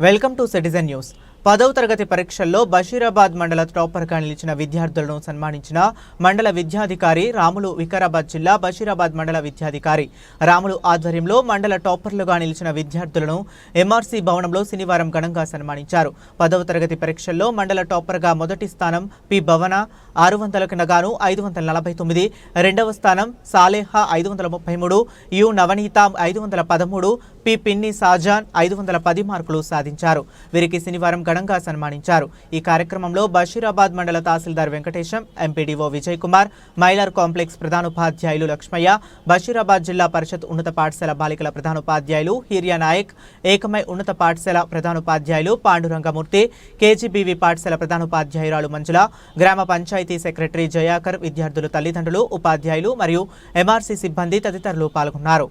Welcome to citizen news. 10వ తరగతి పరీక్షల్లో బషీరాబాద్ మండల టాపర్గా నిలిచిన విద్యార్థులను సన్మానించిన మండల విద్యాధికారి రాములు. వికారాబాద్ జిల్లా బషీరాబాద్ మండల విద్యాధికారి రాములు ఆధ్వర్యంలో మండల టాపర్లుగా నిలిచిన విద్యార్థులను ఎంఆర్సీ భవనంలో శనివారం ఘనంగా సన్మానించారు. 10వ తరగతి పరీక్షల్లో మండల టాపర్గా మొదటి స్థానం పి భవన 600కు గాను 549, రెండవ స్థానం సాలేహా 533, యు నవనీత 513, పి పిన్ని సాజాన్ 510 మార్కులు సాధించారు. వీరికి శనివారం ఘనంగా సన్మానించారు. ఈ కార్యక్రమంలో బషీరాబాద్ మండల తహసీల్దార్ వెంకటేశం, ఎంపీడీఓ విజయ్ కుమార్, మైలార్ కాంప్లెక్స్ ప్రధానోపాధ్యాయులు లక్ష్మయ్య, బషీరాబాద్ జిల్లా పరిషత్ ఉన్నత పాఠశాల బాలికల ప్రధానోపాధ్యాయులు హిరియా నాయక్, ఏకమై ఉన్నత పాఠశాల ప్రధానోపాధ్యాయులు పాండురంగమూర్తి, కేజీబీవీ పాఠశాల ప్రధానోపాధ్యాయురాలు మంజుల, గ్రామ పంచాయతీ సెక్రటరీ జయాకర్, విద్యార్థులు తల్లిదండ్రులు, ఉపాధ్యాయులు మరియు ఎంఆర్సీ సిబ్బంది తదితరులు పాల్గొన్నారు.